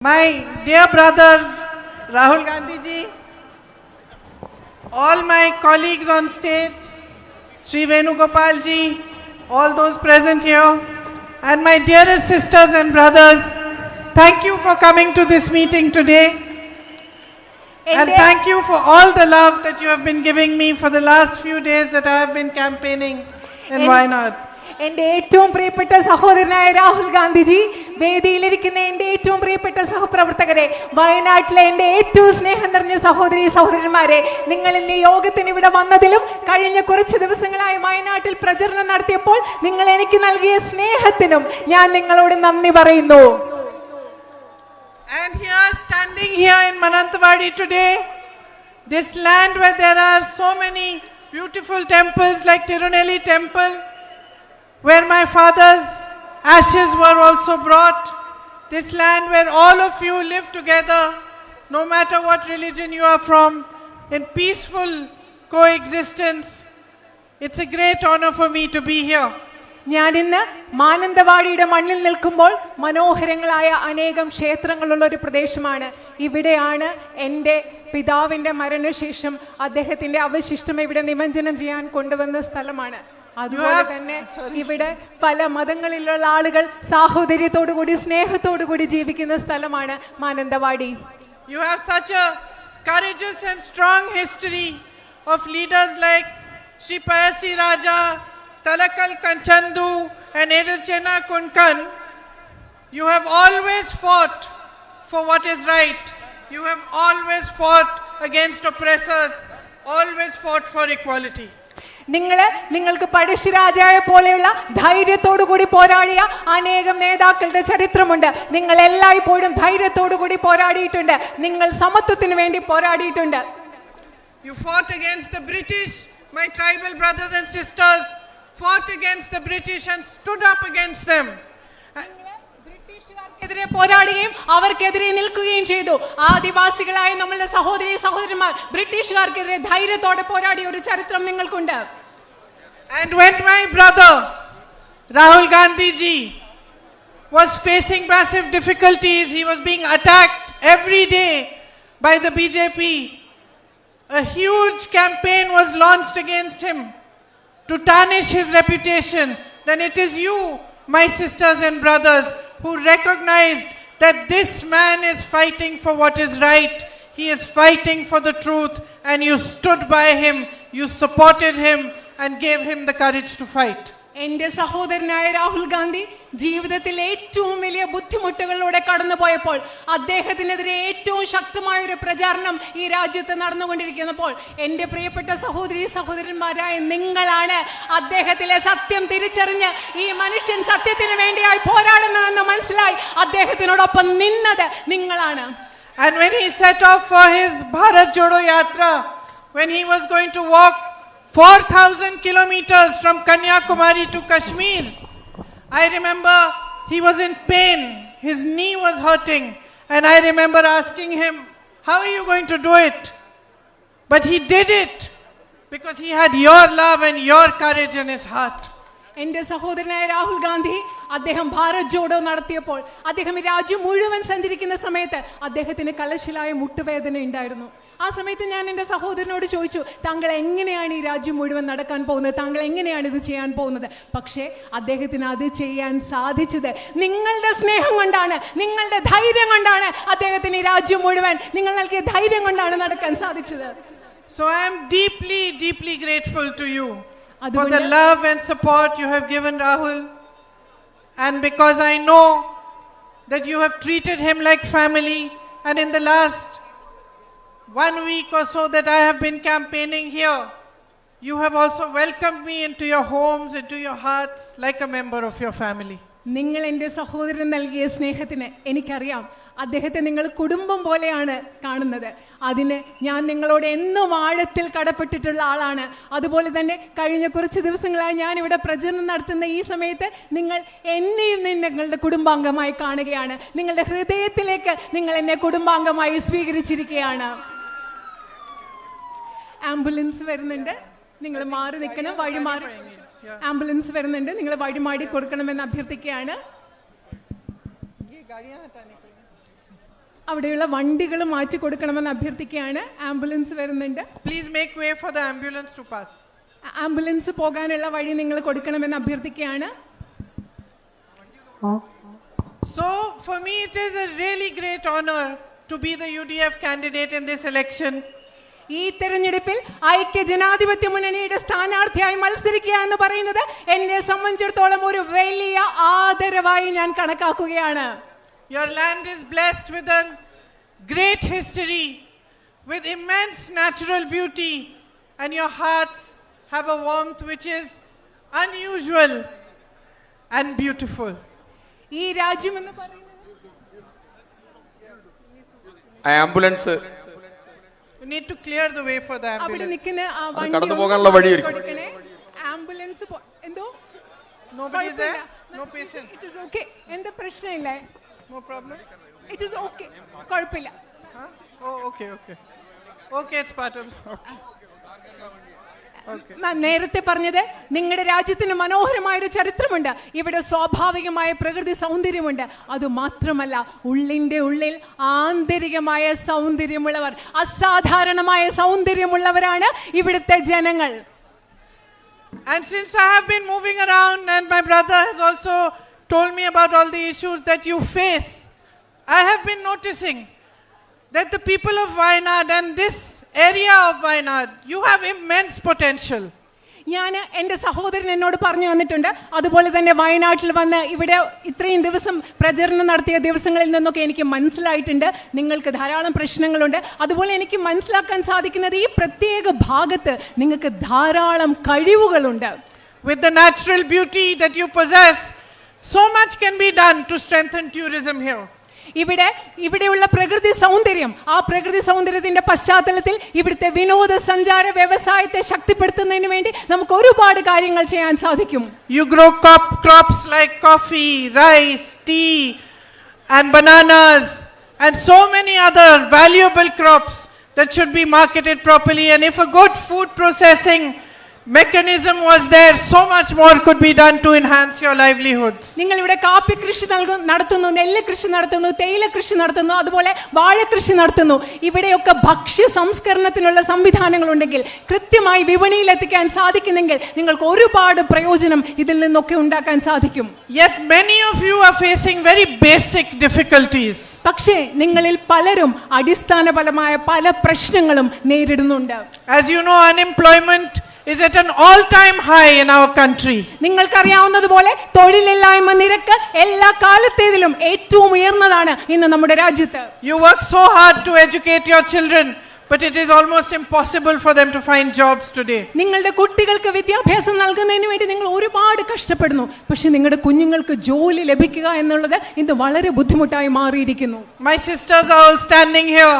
My dear brother Rahul Gandhi ji, all my colleagues on stage, Sri Venugopal ji, all those present here, and my dearest sisters and brothers, thank you for coming to this meeting today. And thank you for all the love that you have been giving me for the last few days that I have been campaigning in Wayanad. എന്റെ ഏറ്റവും പ്രിയപ്പെട്ട സഹോദരനായ രാഹുൽ ഗാന്ധിജി, വേദിയിലിരിക്കുന്ന എന്റെ ഏറ്റവും പ്രിയപ്പെട്ട സഹപ്രവർത്തകരെ, വയനാട്ടിലെ എന്റെ ഏറ്റവും സ്നേഹം നിറഞ്ഞ സഹോദരി സഹോദരന്മാരെ, നിങ്ങൾ ഇന്ന് യോഗത്തിന് ഇവിടെ വന്നതിലും കഴിഞ്ഞ കുറച്ച് ദിവസങ്ങളായി വയനാട്ടിൽ പ്രചരണം നടത്തിയപ്പോൾ നിങ്ങൾ എനിക്ക് നൽകിയ സ്നേഹത്തിനും ഞാൻ നിങ്ങളോട് നന്ദി പറയുന്നു. And here, standing here in Mananthavadi today, this land where there are so many beautiful temples like Tirunelli temple, where my father's ashes were also brought, this land where all of you live together, no matter what religion you are from, in peaceful coexistence. It's a great honor for me to be here. ഞാൻ ഇന്ന് മാനന്തവാടിയുടെ മണ്ണിൽ നിൽക്കുമ്പോൾ മനോഹരങ്ങളായ അനേകം ക്ഷേത്രങ്ങളുള്ള ഒരു പ്രദേശമാണ്. ഇവിടെയാണ് എൻ്റെ പിതാവിൻ്റെ മരണശേഷം അദ്ദേഹത്തിൻ്റെ അവശിഷ്ടം ഇവിടെ നിമജ്ജനം ചെയ്യാൻ കൊണ്ടുവന്ന സ്ഥലമാണ്. അതുപോലെ തന്നെ ഇവിടെ പല മതങ്ങളിലുള്ള ആളുകൾ സാഹോദര്യത്തോടുകൂടി സ്നേഹത്തോടുകൂടി ജീവിക്കുന്ന സ്ഥലമാണ് Mananthavady. You have such a courageous and strong history of leaders like Shri Payasi Raja, Talakal Kanchandu and Edelchena Kunkan. You have always fought for what is right. You have always fought against oppressors, always fought for equality. നിങ്ങൾക്ക് പഴശ്ശിരാജായ പോലെയുള്ള ധൈര്യത്തോടു കൂടി പോരാടിയ അനേകം നേതാക്കളുടെ ചരിത്രമുണ്ട്. നിങ്ങൾ എല്ലായ്പ്പോഴും ധൈര്യത്തോടു കൂടി പോരാടിയിട്ടുണ്ട്. നിങ്ങൾ സമത്വത്തിന് വേണ്ടി പോരാടിയിട്ടുണ്ട്. You fought against the British. My tribal brothers and sisters fought against the British and stood up against them. ബ്രിട്ടീഷുകാർക്കെതിരെ പോരാടുകയും അവർക്കെതിരെ നിൽക്കുകയും ചെയ്തു. ആദിവാസികളായ നമ്മളുടെ സഹോദരി സഹോദരന്മാർ ബ്രിട്ടീഷുകാർക്കെതിരെ ധൈര്യത്തോടെ പോരാടിയ ഒരു ചരിത്രം നിങ്ങൾക്കുണ്ട്. And when my brother Rahul Gandhi ji was facing massive difficulties, he was being attacked every day by the BJP. A huge campaign was launched against him to tarnish his reputation. Then it is you, my sisters and brothers, who recognized that this man is fighting for what is right. He is fighting for the truth, and you stood by him, you supported him and gave him the courage to fight. എന്റെ സഹോദരനായ രാഹുൽ ഗാന്ധി ജീവിതത്തിൽ ഏറ്റവും വലിയ ബുദ്ധിമുട്ടുകളിലൂടെ കടന്നുപോയപ്പോൾ അദ്ദേഹത്തിനെതിരെ ഏറ്റവും ശക്തമായ ഒരു പ്രചാരണം ഈ രാജ്യത്ത് നടന്നുകൊണ്ടിരിക്കുന്നപ്പോൾ എൻ്റെ പ്രിയപ്പെട്ട സഹോദരി സഹോദരന്മാരായ നിങ്ങളാണ് അദ്ദേഹത്തിലെ സത്യം തിരിച്ചറിഞ്ഞ് ഈ മനുഷ്യൻ സത്യത്തിന് വേണ്ടിയായി പോരാടുന്നതെന്ന് മനസ്സിലായി അദ്ദേഹത്തിനോടൊപ്പം നിന്നത് നിങ്ങളാണ്. And when he set off for his Bharat Jodo Yatra, when he was going to walk 4,000 kilometers from Kanyakumari to Kashmir, I remember he was in pain, his knee was hurting, and I remember asking him, how are you going to do it? But he did it because he had your love and your courage in his heart. എൻ്റെ സഹോദരനായ രാഹുൽ ഗാന്ധി അദ്ദേഹം ഭാരത് ജോഡോ നടത്തിയപ്പോൾ അദ്ദേഹം ഈ രാജ്യം മുഴുവൻ സഞ്ചരിക്കുന്ന സമയത്ത് അദ്ദേഹത്തിന് കലശലായ മുട്ടുവേദന ഉണ്ടായിരുന്നു. ആ സമയത്ത് ഞാൻ എൻ്റെ സഹോദരനോട് ചോദിച്ചു, താങ്കൾ എങ്ങനെയാണ് ഈ രാജ്യം മുഴുവൻ നടക്കാൻ പോകുന്നത്, താങ്കൾ എങ്ങനെയാണ് ഇത് ചെയ്യാൻ പോകുന്നത്? പക്ഷേ അദ്ദേഹത്തിന് അത് ചെയ്യാൻ സാധിച്ചത് നിങ്ങളുടെ സ്നേഹം കൊണ്ടാണ്, നിങ്ങളുടെ ധൈര്യം കൊണ്ടാണ്. അദ്ദേഹത്തിന് ഈ രാജ്യം മുഴുവൻ നിങ്ങൾ നൽകിയ ധൈര്യം കൊണ്ടാണ് നടക്കാൻ സാധിച്ചത്. So I am deeply, deeply grateful to you for the love and support you have given Rahul, and because I know that you have treated him like family, and in the last 1 week or so that I have been campaigning here, you have also welcomed me into your homes, into your hearts, like a member of your family. നിങ്ങൾ എൻ്റെ സഹോദരൻ നൽകിയ സ്നേഹത്തിന് എനിക്കറിയാം. അദ്ദേഹത്തെ നിങ്ങൾ കുടുംബം പോലെയാണ് കാണുന്നത്. അതിന് ഞാൻ നിങ്ങളോട് എന്നും ആഴത്തിൽ കടപ്പെട്ടിട്ടുള്ള ആളാണ്. അതുപോലെ തന്നെ കഴിഞ്ഞ കുറച്ച് ദിവസങ്ങളായി ഞാൻ ഇവിടെ പ്രചരണം നടത്തുന്ന ഈ സമയത്ത് നിങ്ങൾ എന്നെയും നിങ്ങളുടെ കുടുംബാംഗമായി കാണുകയാണ്. നിങ്ങളുടെ ഹൃദയത്തിലേക്ക് നിങ്ങൾ എന്നെ കുടുംബാംഗമായി സ്വീകരിച്ചിരിക്കുകയാണ്. ആംബുലൻസ് വരുന്നുണ്ട്, നിങ്ങൾ മാറി നിൽക്കണം, വഴിമാറി. ആംബുലൻസ് വരുന്നുണ്ട്, നിങ്ങൾ വഴിമാടി കൊടുക്കണമെന്ന് അഭ്യർത്ഥിക്കുകയാണ്. അവിടെയുള്ള വണ്ടികൾ മാറ്റി കൊടുക്കണമെന്ന് അഭ്യർത്ഥിക്കുകയാണ്. ആംബുലൻസ് വരുന്നുണ്ട്. Please make way for the ambulance to pass. Ambulance പോകാനുള്ള വഴി നിങ്ങൾ കൊടുക്കണമെന്ന് അഭ്യർത്ഥിക്കുകയാണ്. So for me it is a really great honor to be the UDF candidate in this election. ഈ തെരഞ്ഞെടുപ്പിൽ ഐക്യ ജനാധിപത്യ മുന്നണിയുടെ സ്ഥാനാർത്ഥിയായി മത്സരിക്കുക എന്ന് പറയുന്നത് എന്നെ സംബന്ധിച്ചിടത്തോളം ഒരു വലിയ ആദരവായി ഞാൻ കണക്കാക്കുകയാണ്. Your land is blessed with a great history, with immense natural beauty, and your hearts have a warmth which is unusual and beautiful. ഈ രാജ്യം എന്ന് പറയുന്നത് ambulance You need to clear the way for the അവിടെ ambulance. നിൽക്കുന്ന കടന്നു പോകാനുള്ള വഴി കൊടുക്കണേ. ആംബുലൻസ് എന്തോ Nobody is there? No patient? It is okay. എന്താ പ്രശ്നമില്ല. No problem? It is okay. കുഴപ്പമില്ല. Huh? Oh, okay. Okay, it's part of okay. നേരത്തെ പറഞ്ഞത് നിങ്ങളുടെ രാജ്യത്തിന് മനോഹരമായൊരു ചരിത്രമുണ്ട്. ഇവിടെ സ്വാഭാവികമായ പ്രകൃതി സൗന്ദര്യമുണ്ട്. അതുമാത്രമല്ല ഉള്ളിൻ്റെ ഉള്ളിൽ ആന്തരികമായ സൗന്ദര്യമുള്ളവർ, അസാധാരണമായ സൗന്ദര്യമുള്ളവരാണ് ഇവിടുത്തെ ജനങ്ങൾ. And since I have been moving around and my brother has also told me about all the issues that you face, I have been noticing that the people of Wayanad and this area of Wayanad, you have immense potential. ഞാൻ എൻ്റെ സഹോദരൻ എന്നോട് പറഞ്ഞു വന്നിട്ടുണ്ട്. അതുപോലെ തന്നെ വയനാട്ടിൽ വന്ന് ഇവിടെ ഇത്രയും ദിവസം പ്രചരണം നടത്തിയ ദിവസങ്ങളിൽ നിന്നൊക്കെ എനിക്ക് മനസ്സിലായിട്ടുണ്ട് നിങ്ങൾക്ക് ധാരാളം പ്രശ്നങ്ങളുണ്ട്. അതുപോലെ എനിക്ക് മനസ്സിലാക്കാൻ സാധിക്കുന്നത് ഈ പ്രത്യേക ഭാഗത്ത് നിങ്ങൾക്ക് ധാരാളം കഴിവുകളുണ്ട്. With the natural beauty that you possess, so much can be done to strengthen tourism here. ഇവിടെയുള്ള പ്രകൃതി സൗന്ദര്യം, ആ പ്രകൃതി സൗന്ദര്യത്തിന്റെ പശ്ചാത്തലത്തിൽ ഇവിടുത്തെ വിനോദസഞ്ചാര വ്യവസായത്തെ ശക്തിപ്പെടുത്തുന്നതിന് വേണ്ടി നമുക്ക് ഒരുപാട് കാര്യങ്ങൾ ചെയ്യാൻ സാധിക്കും. You grow crops like coffee, rice, tea and bananas and so many other valuable crops that should be marketed properly, and if a good food processing mechanism was there, so much more could be done to enhance your livelihoods. നിങ്ങൾ ഇവിടെ കാപ്പി കൃഷി നടത്തുന്നു, നെല്ല് കൃഷി നടത്തുന്നു, തേയില കൃഷി നടത്തുന്നു, അതുപോലെ വാഴ കൃഷി നടത്തുന്നു. ഇവിടെയൊക്കെ ഭക്ഷ്യ സംസ്കരണത്തിനുള്ള സംവിധാനങ്ങൾ ഉണ്ടെങ്കിൽ, കൃത്യമായി വിപണിയിൽ എത്തിക്കാൻ സാധിക്കുന്നെങ്കിൽ നിങ്ങൾക്ക് ഒരുപാട് പ്രയോജനം ഇതിൽ നിന്നൊക്കെ ഉണ്ടാക്കാൻ സാധിക്കും. Yet many of you are facing very basic difficulties. പക്ഷേ നിങ്ങളിൽ പലരും അടിസ്ഥാനപരമായ പല പ്രശ്നങ്ങളും നേരിടുന്നുണ്ട്. As you know, unemployment is at an all-time high in our country. നിങ്ങൾക്കറിയാവുന്നതുപോലെ തൊഴിലില്ലായ്മ നിരക്ക് എല്ലാ കാലത്തേതിലും ഏറ്റവും ഉയർന്നതാണ് ഇന്ന് നമ്മുടെ രാജ്യത്ത്. You work so hard to educate your children, but it is almost impossible for them to find jobs today. നിങ്ങളുടെ കുട്ടികൾക്ക് വിദ്യാഭ്യാസം നൽകുന്നതിന് വേണ്ടി നിങ്ങൾ ഒരുപാട് കഷ്ടപ്പെടുന്നു. പക്ഷേ നിങ്ങളുടെ കുഞ്ഞുങ്ങൾക്ക് ജോലി ലഭിക്കുക എന്നുള്ളത് ഇന്ന് വളരെ ബുദ്ധിമുട്ടായി മാറിയിരിക്കുന്നു. My sisters are all standing here.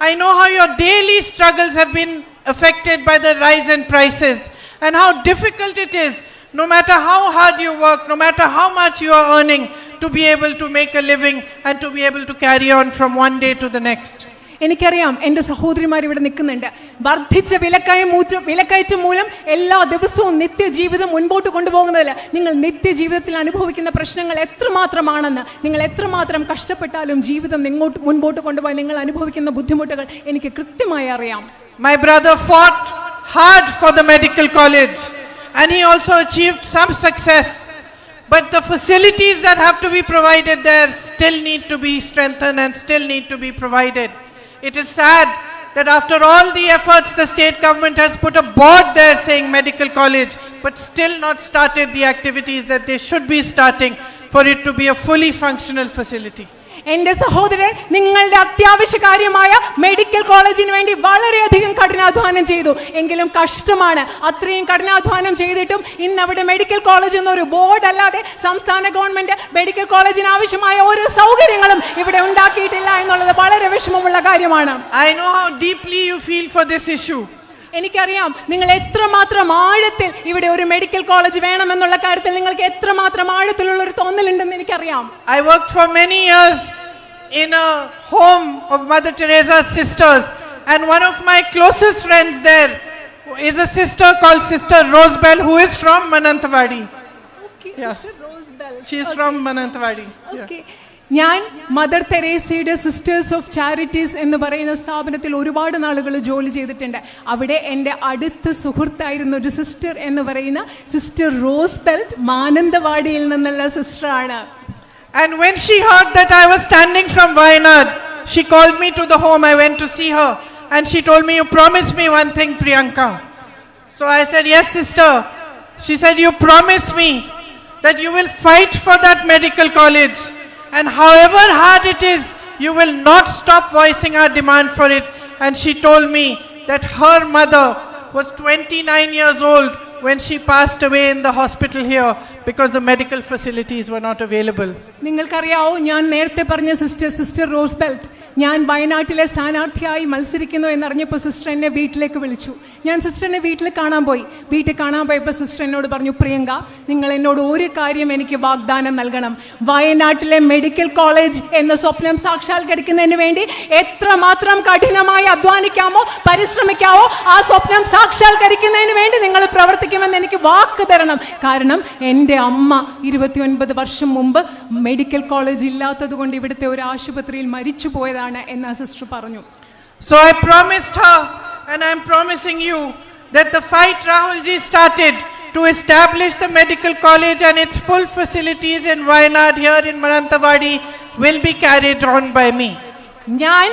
I know how your daily struggles have been affected by the rise in prices and how difficult it is, no matter how hard you work, no matter how much you are earning, to be able to make a living and to be able to carry on from one day to the next. എനിക്കറിയാം എൻ്റെ സഹോദരിമാർ ഇവിടെ നിൽക്കുന്നുണ്ട്. വർദ്ധിച്ച വിലക്കയറ്റം മൂലം എല്ലാ ദിവസവും നിത്യജീവിതം മുൻപോട്ട് കൊണ്ടുപോകുന്നതിൽ നിങ്ങൾ നിത്യജീവിതത്തിൽ അനുഭവിക്കുന്ന പ്രശ്നങ്ങൾ എത്രമാത്രമാണെന്ന്, നിങ്ങൾ എത്രമാത്രം കഷ്ടപ്പെട്ടാലും ജീവിതം മുൻപോട്ട് കൊണ്ടുപോയി നിങ്ങൾ അനുഭവിക്കുന്ന ബുദ്ധിമുട്ടുകൾ എനിക്ക് കൃത്യമായി അറിയാം. My brother fought hard for the medical college and he also achieved some success, but the facilities that have to be provided there still need to be strengthened and still need to be provided. It is sad that after all the efforts the state government has put a board there saying medical college, but still not started the activities that they should be starting for it to be a fully functional facility. എൻ്റെ സഹോദരൻ നിങ്ങളുടെ അത്യാവശ്യ കാര്യമായ medical കോളേജിന് വേണ്ടി വളരെയധികം കഠിനാധ്വാനം ചെയ്തു. എങ്കിലും കഷ്ടമാണ്, അത്രയും കഠിനാധ്വാനം ചെയ്തിട്ടും ഇന്ന് അവിടെ മെഡിക്കൽ കോളേജ് എന്നൊരു ബോർഡ് അല്ലാതെ സംസ്ഥാന ഗവൺമെന്റ് മെഡിക്കൽ കോളേജിന് ആവശ്യമായ ഓരോ സൗകര്യങ്ങളും ഇവിടെ ഉണ്ടാക്കിയിട്ടില്ല എന്നുള്ളത് വളരെ വിഷമമുള്ള കാര്യമാണ്. I know how deeply you feel for this issue. എനിക്കറിയാം നിങ്ങൾ എത്രമാത്രം ആഴത്തിൽ ഇവിടെ ഒരു മെഡിക്കൽ കോളേജ് വേണമെന്നുള്ള കാര്യത്തിൽ നിങ്ങൾക്ക് എത്രമാത്രം ആഴത്തിലുള്ള ഒരു തോന്നലുണ്ടെന്ന് എനിക്കറിയാം. I worked for many years in a home of Mother Teresa's sisters, and one of my closest friends there is a sister called Sister Rosebell, who is from Mananthavadi. Okay, Yeah. Sister Rosebell. She is from Mananthavadi. Okay. ഞാൻ mother തെരേസയുടെ sisters of charities എന്ന് പറയുന്ന സ്ഥാപനത്തിൽ ഒരുപാട് നാളുകൾ ജോലി ചെയ്തിട്ടുണ്ട്. അവിടെ എൻ്റെ അടുത്ത സുഹൃത്തായിരുന്ന ഒരു സിസ്റ്റർ എന്ന് പറയുന്ന സിസ്റ്റർ റോസ് ബെൽറ്റ് മാനന്തവാടിയിൽ നിന്നുള്ള സിസ്റ്ററാണ്. And when she heard that I was standing from Wayanad, she called me to the home. I went to see her and she told me, "You promised me one thing, Priyanka." So I said, "Yes, sister." She said, "You promised me that you will fight for that medical college, and however hard it is, you will not stop voicing our demand for it." And she told me that her mother was 29 years old when she passed away in the hospital here because the medical facilities were not available. നിങ്ങൾക്കറിയാവോ, ഞാൻ നേരത്തെ പറഞ്ഞ sister rose belt ഞാൻ വയനാട്ടിലെ സ്ഥാനാർത്ഥിയായി മത്സരിക്കുന്നു എന്നറിഞ്ഞപ്പോൾ sister എന്നെ വീട്ടിലേക്ക് വിളിച്ചു. ഞാൻ സിസ്റ്ററിനെ വീട്ടിൽ കാണാൻ പോയപ്പോൾ സിസ്റ്റർ എന്നോട് പറഞ്ഞു, "പ്രിയങ്ക, നിങ്ങൾ എന്നോട് ഒരു കാര്യം എനിക്ക് വാഗ്ദാനം നൽകണം. വയനാട്ടിലെ മെഡിക്കൽ കോളേജ് എന്ന സ്വപ്നം സാക്ഷാത്കരിക്കുന്നതിന് വേണ്ടി എത്രമാത്രം കഠിനമായി അധ്വാനിക്കാമോ, പരിശ്രമിക്കാമോ, ആ സ്വപ്നം സാക്ഷാത്കരിക്കുന്നതിന് വേണ്ടി നിങ്ങൾ പ്രവർത്തിക്കുമെന്ന് എനിക്ക് വാക്ക് തരണം. കാരണം എൻ്റെ അമ്മ 29 വർഷം മുമ്പ് മെഡിക്കൽ കോളേജ് ഇല്ലാത്തത് കൊണ്ട് ഇവിടുത്തെ ഒരു ആശുപത്രിയിൽ മരിച്ചു പോയതാണ്" എന്ന് ആ സിസ്റ്റർ പറഞ്ഞു. So I promised her, and I am promising you, that the fight Rahul ji started to establish the medical college and its full facilities in Wayanad here in Mananthavadi will be carried on by me. ഞാൻ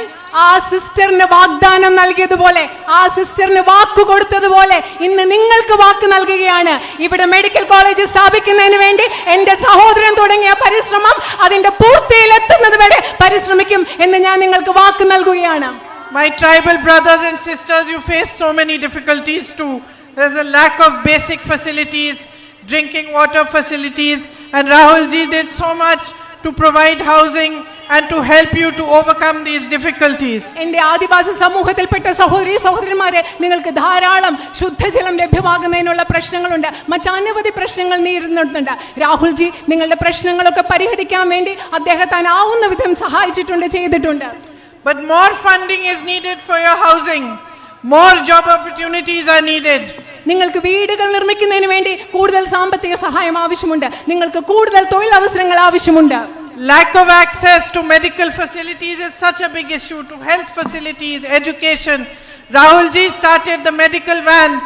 ആ സിസ്റ്ററിന് വാഗ്ദാനം നൽകിയതുപോലെ, ആ സിസ്റ്ററിന് വാക്ക് കൊടുത്തതുപോലെ ഇന്ന് നിങ്ങൾക്ക് വാക്ക് നൽകുകയാണ്. ഇവിടെ medical college സ്ഥാപിക്കുന്നതിന് വേണ്ടി എൻ്റെ സഹോദരൻ തുടങ്ങിയ പരിശ്രമം അതിന്റെ പൂർത്തിയിലെത്തുന്നത് വരെ പരിശ്രമിക്കും എന്ന് ഞാൻ നിങ്ങൾക്ക് വാക്ക് നൽകുകയാണ്. My tribal brothers and sisters, you face so many difficulties too. There's a lack of basic facilities, drinking water facilities, and Rahul ji did so much to provide housing and to help you to overcome these difficulties. എൻ്റെ ആദിവാസി സമൂഹത്തിൽപ്പെട്ട സഹോദരന്മാരെ, നിങ്ങൾക്ക് ധാരാളം ശുദ്ധജലം ലഭ്യമാകുന്നതിനുള്ള പ്രശ്നങ്ങളുണ്ട്, മറ്റനവധി പ്രശ്നങ്ങൾ നേരിടുന്നുണ്ട്. Rahul G നിങ്ങളുടെ പ്രശ്നങ്ങളൊക്കെ പരിഹരിക്കാൻ വേണ്ടി അദ്ദേഹത്താനാവുന്ന വിധം സഹായിച്ചിട്ടുണ്ട്, ചെയ്തിട്ടുണ്ട്. But more funding is needed for your housing. More job opportunities are needed. നിങ്ങൾക്ക് വീടുകൾ നിർമ്മിക്കുന്നതിന് വേണ്ടി കൂടുതൽ സാമ്പത്തിക സഹായം ആവശ്യമുണ്ട്. നിങ്ങൾക്ക് കൂടുതൽ തൊഴിലവസരങ്ങൾ ആവശ്യമുണ്ട്. Lack of access to medical facilities is such a big issue, to health facilities, education. Rahul ji started the medical vans.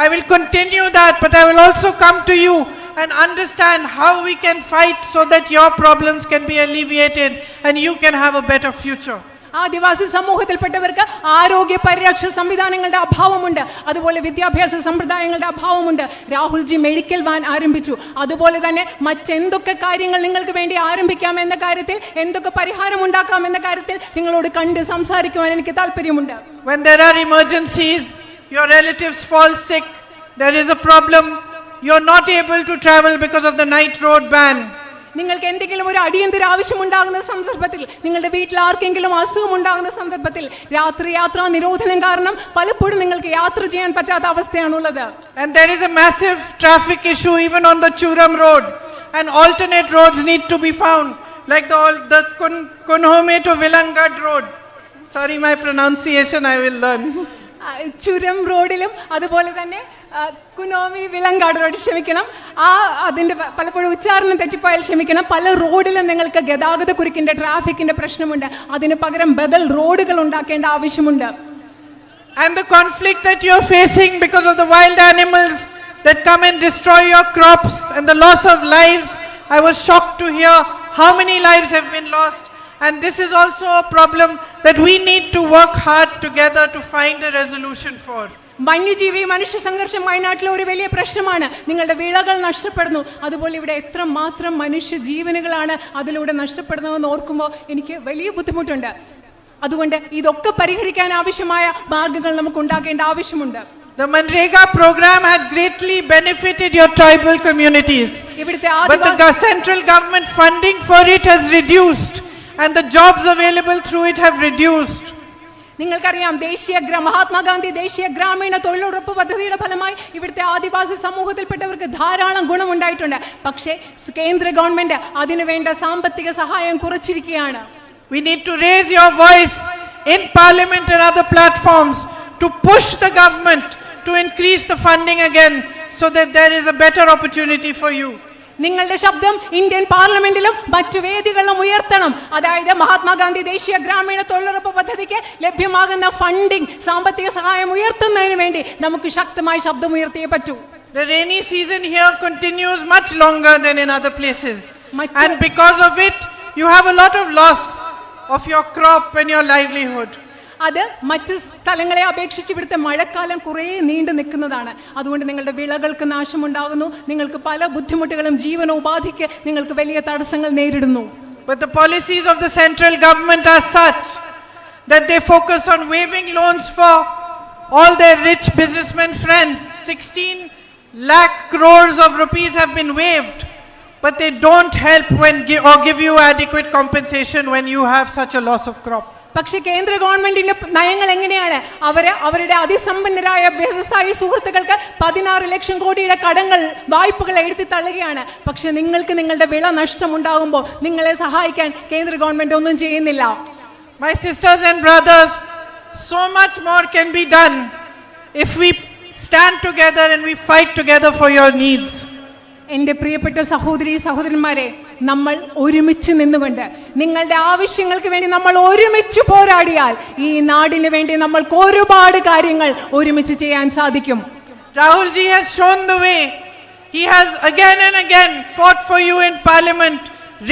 I will continue that, but I will also come to you and understand how we can fight so that your problems can be alleviated and you can have a better future. ആദിവാസി സമൂഹത്തിൽപ്പെട്ടവർക്ക് ആരോഗ്യ പരിരക്ഷ സംവിധാനങ്ങളുടെ അഭാവമുണ്ട്, അതുപോലെ വിദ്യാഭ്യാസ സമ്പ്രദായങ്ങളുടെ അഭാവമുണ്ട്. Rahul G medical van ആരംഭിച്ചു. അതുപോലെ തന്നെ മറ്റെന്തൊക്കെ കാര്യങ്ങൾ നിങ്ങൾക്ക് വേണ്ടി ആരംഭിക്കാം എന്ന കാര്യത്തിൽ, എന്തൊക്കെ പരിഹാരം ഉണ്ടാക്കാം എന്ന കാര്യത്തിൽ നിങ്ങളോട് കണ്ട് സംസാരിക്കുവാൻ എനിക്ക് താല്പര്യമുണ്ട്. When there are emergencies, your relatives fall sick, there is a problem, you are not able to travel because of the night road ban. നിങ്ങൾക്ക് എന്തെങ്കിലും ഒരു അടിയന്തര ആവശ്യമുണ്ടാകുന്ന സന്ദർഭത്തിൽ, നിങ്ങളുടെ വീട്ടിൽ ആർക്കെങ്കിലും അസുഖം ഉണ്ടാകുന്ന സന്ദർഭത്തിൽ രാത്രി യാത്രാ നിരോധനം കാരണം പലപ്പോഴും നിങ്ങൾക്ക് യാത്ര ചെയ്യാൻ പറ്റാത്ത അവസ്ഥയാണുള്ളത്. And there is a massive traffic issue even on the Churam road, and alternate roads need to be found, like the Kunhome to Vilangad road. Sorry, my pronunciation I will learn. ചുരം റോഡിലും അതുപോലെ തന്നെ കുനോമി വിലങ്കാട് road, ക്ഷമിക്കണം, അതിന്റെ പലപ്പോഴും ഉച്ചാരണം തെറ്റിപ്പോയാൽ ക്ഷമിക്കണം. പല റോഡിലും നിങ്ങൾക്ക് ഗതാഗത കുരുക്കിന്റെ, ട്രാഫിക്കിന്റെ പ്രശ്നമുണ്ട്. അതിന് പകരം ബദൽ റോഡുകൾ ഉണ്ടാക്കേണ്ട ആവശ്യമുണ്ട്. And the conflict that you are facing because of the wild animals that come and destroy your crops and the loss of lives, I was shocked to hear how many lives have been lost. And this is also a problem that we need to work hard together to find a resolution for. വന്യജീവി മനുഷ്യ സംഘർഷം വയനാട്ടിലെ ഒരു വലിയ പ്രശ്നമാണ്. നിങ്ങളുടെ വിളകൾ നഷ്ടപ്പെടുന്നു, അതുപോലെ ഇവിടെ എത്രമാത്രം മനുഷ്യ ജീവനുകളാണ് അതിലൂടെ നഷ്ടപ്പെടുന്നതെന്ന് ഓർക്കുമ്പോൾ എനിക്ക് വലിയ ബുദ്ധിമുട്ടുണ്ട്. അതുകൊണ്ട് ഇതൊക്കെ പരിഹരിക്കാൻ ആവശ്യമായ മാർഗങ്ങൾ നമുക്ക് ഉണ്ടാക്കേണ്ട ആവശ്യമുണ്ട്. The Manrega program had greatly benefited your tribal communities, but the central government funding for it has reduced and the jobs available through it have reduced. നിങ്ങൾക്കറിയാം, മഹാത്മാഗാന്ധി ദേശീയ ഗ്രാമീണ തൊഴിലുറപ്പ് പദ്ധതിയുടെ ഫലമായി ഇവിടുത്തെ ആദിവാസി സമൂഹത്തിൽപ്പെട്ടവർക്ക് ധാരാളം ഗുണമുണ്ടായിട്ടുണ്ട്. പക്ഷേ കേന്ദ്ര ഗവൺമെന്റ് അതിനുവേണ്ട സാമ്പത്തിക സഹായം കുറച്ചിരിക്കുകയാണ്. We need to raise your voice in parliament and other platforms to push the government to increase the funding again so that there is a better opportunity for you. നിങ്ങളുടെ ശബ്ദം ഇന്ത്യൻ പാർലമെന്റിലും മറ്റു വേദികളിലും ഉയർത്തണം. അതായത് മഹാത്മാഗാന്ധി ദേശീയ ഗ്രാമീണ തൊഴിലുറപ്പ് പദ്ധതിക്ക് ലഭ്യമാകുന്ന ഫണ്ടിംഗ്, സാമ്പത്തിക സഹായം ഉയർത്തുന്നതിന് വേണ്ടി നമുക്ക് ശക്തമായി ശബ്ദം ഉയർത്തിയേ പറ്റൂ. The rainy season here continues much longer than in other places. And because of it, you have a lot of loss of your crop and your livelihood. അത് മറ്റ് സ്ഥലങ്ങളെ അപേക്ഷിച്ച് ഇവിടുത്തെ മഴക്കാലം കുറേ നീണ്ടു നിൽക്കുന്നതാണ്. അതുകൊണ്ട് നിങ്ങളുടെ വിളകൾക്ക് നാശമുണ്ടാകുന്നു, നിങ്ങൾക്ക് പല ബുദ്ധിമുട്ടുകളും ജീവനോപാധിക്ക് നിങ്ങൾക്ക് വലിയ തടസ്സങ്ങൾ നേരിടുന്നു. But the policies of the central government are such that they focus on waiving loans for all their rich businessmen friends. 16 lakh crores of rupees have been waived, but they don't help or give you adequate compensation when you have such a loss of crop. പക്ഷെ കേന്ദ്ര ഗവൺമെന്റിന്റെ നയങ്ങൾ എങ്ങനെയാണ്? അവരുടെ അതിസമ്പന്നരായ വ്യവസായി സുഹൃത്തുക്കൾക്ക് 16 ലക്ഷം കോടിയുടെ കടങ്ങൾ, വായ്പകൾ എഴുതി തള്ളുകയാണ്. പക്ഷെ നിങ്ങൾക്ക് നിങ്ങളുടെ വിള നഷ്ടമുണ്ടാകുമ്പോൾ നിങ്ങളെ സഹായിക്കാൻ കേന്ദ്ര ഗവൺമെന്റ് ഒന്നും ചെയ്യുന്നില്ല. My sisters and brothers, so much more can be done if we stand together and we fight together for your needs. എൻ്റെ പ്രിയപ്പെട്ട സഹോദരി സഹോദരന്മാരെ, നമ്മൾ ഒരുമിച്ച് നിന്നുകൊണ്ട് നിങ്ങളുടെ ആവശ്യങ്ങൾക്ക് വേണ്ടി നമ്മൾ ഒരുമിച്ച് പോരാടിയാൽ ഈ നാടിന് വേണ്ടി നമ്മൾക്ക് ഒരുപാട് കാര്യങ്ങൾ ഒരുമിച്ച് ചെയ്യാൻ സാധിക്കും. Rahul ji has shown the way. He has again and again fought for you in parliament,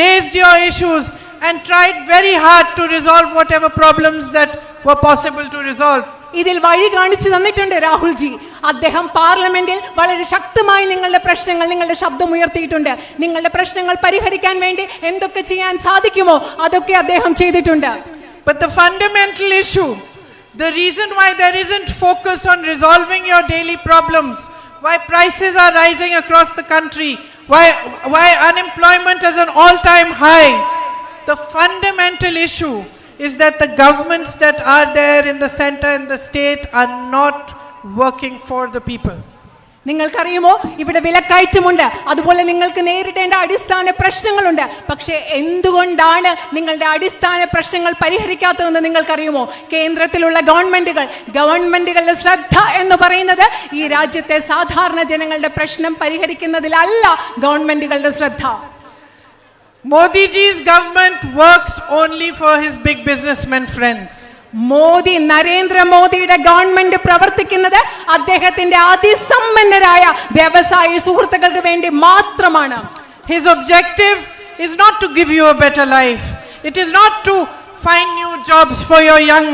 raised your issues and tried very hard to resolve whatever problems that were possible to resolve. ഇതിൽ വഴി കാണിച്ചു തന്നിട്ടുണ്ട് Rahul G. അദ്ദേഹം പാർലമെന്റിൽ വളരെ ശക്തമായി നിങ്ങളുടെ പ്രശ്നങ്ങൾ, നിങ്ങളുടെ ശബ്ദം ഉയർത്തിയിട്ടുണ്ട്. നിങ്ങളുടെ പ്രശ്നങ്ങൾ പരിഹരിക്കാൻ വേണ്ടി എന്തൊക്കെ ചെയ്യാൻ സാധിക്കുമോ അതൊക്കെ അദ്ദേഹം ചെയ്തിട്ടുണ്ട്. But the fundamental issue, the reason why there isn't focus on resolving your daily problems, why prices are rising across the country, why unemployment is an all-time high, the fundamental issue is that the governments that are there in the center and the state are not working for the people. നിങ്ങൾക്കറിയുമോ, ഇവിടെ വിലക്കയറ്റമുണ്ട്, അതുപോലെ നിങ്ങൾക്ക് നേരിടേണ്ട അടിസ്ഥാന പ്രശ്നങ്ങളുണ്ട്. പക്ഷേ എന്തുകൊണ്ടാണ് നിങ്ങളുടെ അടിസ്ഥാന പ്രശ്നങ്ങൾ പരിഹരിക്കാത്തതെന്ന് നിങ്ങൾക്കറിയുമോ? കേന്ദ്രത്തിലുള്ള ഗവൺമെന്റുകളുടെ ശ്രദ്ധ എന്ന് പറയുന്നത് ഈ രാജ്യത്തെ സാധാരണ ജനങ്ങളുടെ പ്രശ്നം പരിഹരിക്കുന്നതിലല്ല ഗവൺമെന്റുകളുടെ ശ്രദ്ധ. Modi ji's government works only for his big businessmen friends. Narendra മോദിയുടെ ഗവൺമെന്റ് പ്രവർത്തിക്കുന്നത് അദ്ദേഹത്തിന്റെ അതിസമ്പന്നരായ വ്യവസായി സുഹൃത്തുക്കൾക്ക് വേണ്ടി മാത്രമാണ്. His objective is not to give you a better life. It is not to find new jobs for your young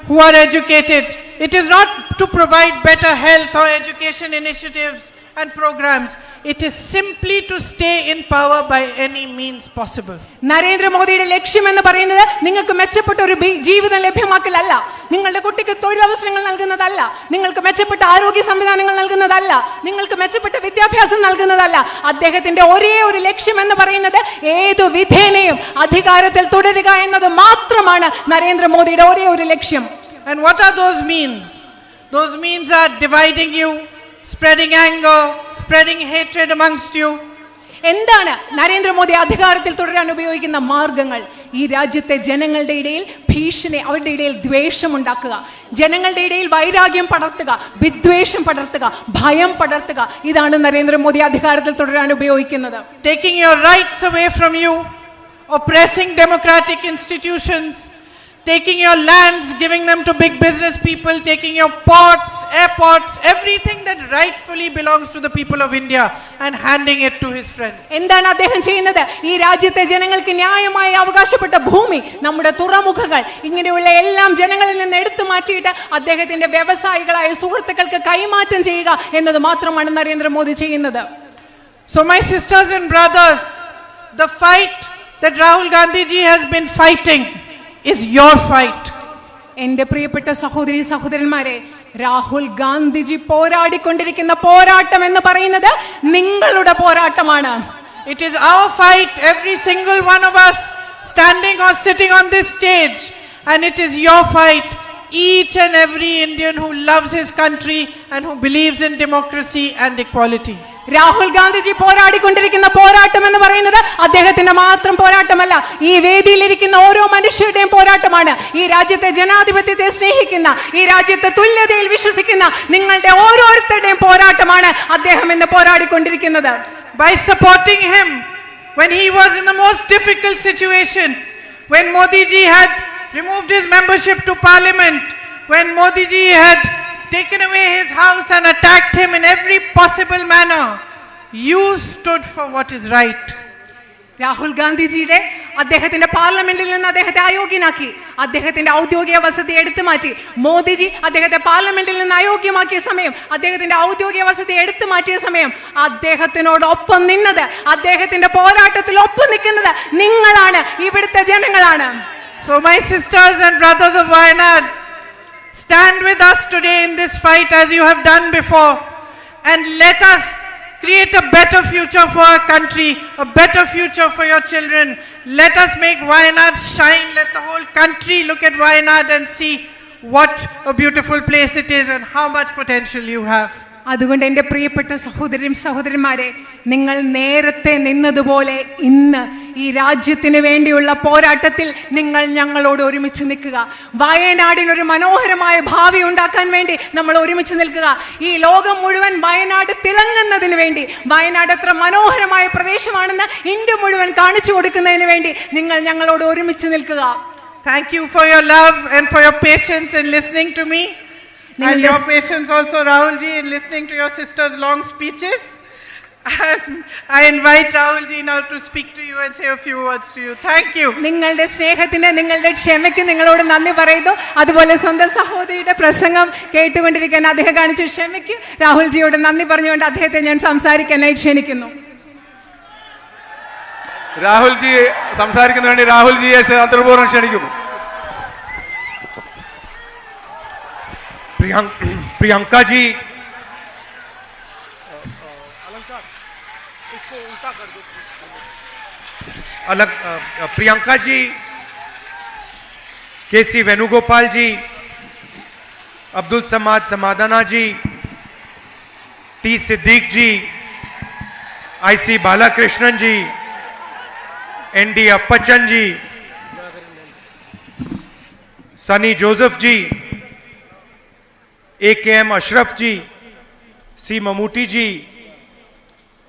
who are educated. It is not to provide better health or education initiatives and programs. It is simply to stay in power by any means possible. നരേന്ദ്രമോദിയുടെ ലക്ഷ്യം എന്ന് പറയുന്നത് നിങ്ങൾക്ക് മെച്ചപ്പെട്ട ഒരു ജീവിതം ലഭ്യമാക്കലല്ല, നിങ്ങളുടെ കുട്ടിക്ക് തൊഴിലവസരങ്ങൾ നൽകുന്നതല്ല, നിങ്ങൾക്ക് മെച്ചപ്പെട്ട ആരോഗ്യ സംവിധാനങ്ങൾ നൽകുന്നതല്ല, നിങ്ങൾക്ക് മെച്ചപ്പെട്ട വിദ്യാഭ്യാസം നൽകുന്നതല്ല. അദ്ദേഹത്തിന്റെ ഒരേ ഒരു ലക്ഷ്യം എന്ന് പറയുന്നത് ഏതു വിധേനയും അധികാരത്തിൽ തുടരുക എന്നത് മാത്രമാണ് നരേന്ദ്രമോദിയുടെ ഒരേ ഒരു ലക്ഷ്യം. And what are those means? Those means are dividing you, spreading anger, spreading hatred amongst you. എന്താണ് നരേന്ദ്രമോദി അധികാരത്തിൽ തുടരാൻ ഉപയോഗിക്കുന്ന മാർഗങ്ങൾ? ഈ രാജ്യത്തെ ജനങ്ങളുടെ ഇടയിൽ ഭീഷണി, അവരുടെ ഇടയിൽ ദ്വേഷം ഉണ്ടാക്കുക, ജനങ്ങളുടെ ഇടയിൽ വൈരാഗ്യം പടർത്തുക, വിദ്വേഷം പടർത്തുക, ഭയം പടർത്തുക. ഇതാണ് നരേന്ദ്രമോദി അധികാരത്തിൽ തുടരാൻ ഉപയോഗിക്കുന്നത്. Taking your rights away from you, oppressing democratic institutions, taking your lands, giving them to big business people, taking your ports, airports, everything that rightfully belongs to the people of India and handing it to his friends. എന്താണ് അദ്ദേഹം ചെയ്യുന്നത്? ഈ രാജ്യത്തെ ജനങ്ങൾക്ക് ന്യായമായി അവകാശപ്പെട്ട ഭൂമി, നമ്മുടെ തുറമുഖങ്ങൾ, ഇങ്ങനെയുള്ള എല്ലാം ജനങ്ങളിൽ നിന്ന് എടുത്തു മാറ്റിയിട്ട് അദ്ദേഹത്തിന്റെ വ്യവസായികളായ സുഹൃത്തുക്കൾക്ക് കൈമാറ്റം ചെയ്യുക എന്നത് മാത്രമാണ് നരേന്ദ്രമോദി ചെയ്യുന്നത്. So my sisters and brothers, the fight that Rahul Gandhi ji has been fighting is your fight. എൻ്റെ പ്രിയപ്പെട്ട സഹോദരി സഹോദരന്മാരെ, രാഹുൽ ഗാന്ധിജി പോരാടിക്കൊണ്ടിരിക്കുന്ന പോരാട്ടം എന്ന് പറയുന്നത് നിങ്ങളുടെ പോരാട്ടമാണ്. It is our fight, every single one of us standing or sitting on this stage, and it is your fight, each and every Indian who loves his country and who believes in democracy and equality. Rahul Gandhiji പോരാടിക്കൊണ്ടിരിക്കുന്ന പോരാട്ടം എന്ന് പറയുന്നത് അദ്ദേഹത്തിന്റെ മാത്രം പോരാട്ടമല്ല, ഈ വേദിയിലിരിക്കുന്ന ഓരോ മനുഷ്യരുടെയും പോരാട്ടമാണ്. ഈ രാജ്യത്തെ ജനാധിപത്യത്തെ സ്നേഹിക്കുന്ന, ഈ രാജ്യത്തെ തുല്യതയിൽ വിശ്വസിക്കുന്ന നിങ്ങളുടെ ഓരോരുത്തരുടെയും പോരാട്ടമാണ് അദ്ദേഹം ഇന്ന് പോരാടിക്കൊണ്ടിരിക്കുന്നത്. by supporting him when he was in the most difficult situation, when Modi ji had removed his membership to parliament, when Modi ji had taken away his house and attacked him in every possible manner. You stood for what is right. Rahul ഗാന്ധിജിയുടെ അദ്ദേഹത്തിന്റെ പാർലമെന്റിൽ നിന്ന് അദ്ദേഹത്തെ അയോഗ്യനാക്കി, അദ്ദേഹത്തിന്റെ ഔദ്യോഗിക വസതി എടുത്തു മാറ്റി. മോദിജി അദ്ദേഹത്തെ പാർലമെന്റിൽ നിന്ന് അയോഗ്യമാക്കിയ സമയം, അദ്ദേഹത്തിന്റെ ഔദ്യോഗിക വസതി എടുത്തു മാറ്റിയ സമയം അദ്ദേഹത്തിനോടൊപ്പം നിന്നത്, അദ്ദേഹത്തിന്റെ പോരാട്ടത്തിൽ ഒപ്പം നിൽക്കുന്നത് നിങ്ങളാണ്, ഇവിടുത്തെ ജനങ്ങളാണ്. So my sisters and brothers of Wayanad, stand with us today in this fight as you have done before, and let us create a better future for our country, a better future for your children. Let us make Wayanad shine. Let the whole country look at Wayanad and see what a beautiful place it is and how much potential you have. അതുകൊണ്ട് എൻ്റെ പ്രിയപ്പെട്ട സഹോദരന്മാരെ, നിങ്ങൾ നേരത്തെ നിന്നതുപോലെ ഇന്ന് ഈ രാജ്യത്തിന് വേണ്ടിയുള്ള പോരാട്ടത്തിൽ നിങ്ങൾ ഞങ്ങളോട് ഒരുമിച്ച് നിൽക്കുക. വയനാടിനൊരു മനോഹരമായ ഭാവി ഉണ്ടാക്കാൻ വേണ്ടി നമ്മൾ ഒരുമിച്ച് നിൽക്കുക. ഈ ലോകം മുഴുവൻ വയനാട് തിളങ്ങുന്നതിന് വേണ്ടി, വയനാട് എത്ര മനോഹരമായ പ്രദേശമാണെന്ന് ഇന്ത്യ മുഴുവൻ കാണിച്ചു കൊടുക്കുന്നതിന് വേണ്ടി നിങ്ങൾ ഞങ്ങളോട് ഒരുമിച്ച് നിൽക്കുക. Thank you for your love and for your patience in listening to me. And your patience also, Rahul ji, in listening to your sister's long speeches. And I invite Rahul ji now to speak to you and say a few words to you. Thank you. നിങ്ങളുടെ സ്നേഹത്തിന്, നിങ്ങളുടെ ക്ഷമയ്ക്ക് നിങ്ങളോട് നന്ദി പറയുന്നു. അതുപോലെ സ്വന്തം സഹോദരിയുടെ പ്രസംഗം കേട്ടുകൊണ്ടിരിക്കാൻ അദ്ദേഹം കാണിച്ച ക്ഷമയ്ക്ക് രാഹുൽ ജിയോട് നന്ദി പറഞ്ഞുകൊണ്ട് അദ്ദേഹത്തെ ഞാൻ സംസാരിക്കാനായി ക്ഷണിക്കുന്നു. രാഹുൽ ജി സംസാരിക്കുന്നതിന് വേണ്ടി രാഹുൽ ജിയെ അന്തർപൂർവ്വം ക്ഷണിക്കുന്നു. Priyanka ji, Priyanka ji, KC Venugopal ji, Abdul Samad Samadani ji, T Siddique ji, IC Balakrishnan ji, ND Appachan ji, Sunny Joseph ji, AKM Ashraf ji, C Mammootty ji,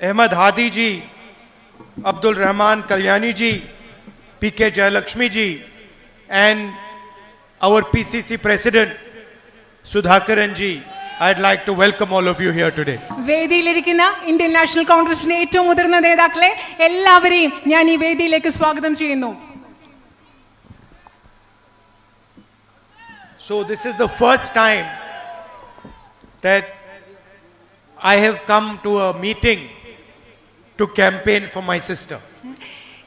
Ahmed Hadi ji, Abdul Rahman Kalyani ji, PK Jayalakshmi ji, and our PCC president Sudhakaran ji. I'd like to welcome all of you here today. വേദിയിലിരിക്കുന്ന ഇന്ത്യൻ നാഷണൽ കോൺഗ്രസിന്റെ ഏറ്റവും മുതിർന്ന നേതാക്കളെ എല്ലാവരെയും ഞാൻ ഈ വേദിയിലേക്ക് സ്വാഗതം ചെയ്യുന്നു. So this is the first time that I have come to a meeting to campaign for my sister.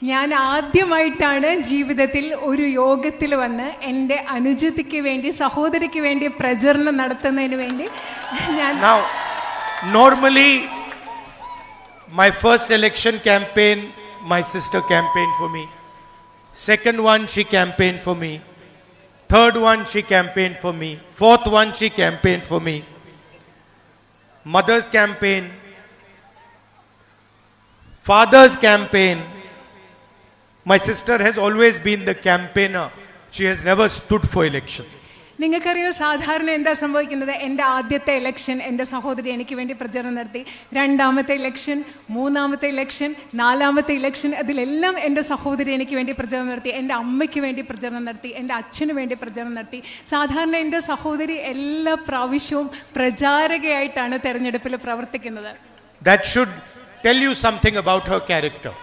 ഞാൻ ആദ്യമായിട്ടാണ് ജീവിതത്തിൽ ഒരു യോഗത്തിൽ വന്ന് എൻ്റെ അനുജത്തിക്ക് വേണ്ടി, സഹോദരിക്ക് വേണ്ടി പ്രചരണം നടത്തുന്നതിന് വേണ്ടി ഞാൻ. Now, normally my first election campaign, my sister campaigned for me. Second one, she campaigned for me. Third one, she campaigned for me. Fourth one, she campaigned for me. Mother's campaign, father's campaign. My sister has always been the campaigner. She has never stood for election. നിങ്ങൾക്കറിയോ സാധാരണ എന്താ സംഭവിക്കുന്നത്? എൻ്റെ ആദ്യത്തെ election എൻ്റെ സഹോദരി എനിക്ക് വേണ്ടി പ്രചരണം നടത്തി. രണ്ടാമത്തെ ഇലക്ഷൻ, മൂന്നാമത്തെ ഇലക്ഷൻ, നാലാമത്തെ ഇലക്ഷൻ, അതിലെല്ലാം എൻ്റെ സഹോദരി എനിക്ക് വേണ്ടി പ്രചരണം നടത്തി. എൻ്റെ അമ്മയ്ക്ക് വേണ്ടി പ്രചരണം നടത്തി, എൻ്റെ അച്ഛന് വേണ്ടി പ്രചരണം നടത്തി. സാധാരണ എൻ്റെ സഹോദരി എല്ലാ പ്രാവശ്യവും പ്രചാരകയായിട്ടാണ് തെരഞ്ഞെടുപ്പിൽ പ്രവർത്തിക്കുന്നത്. That should tell you something about her character.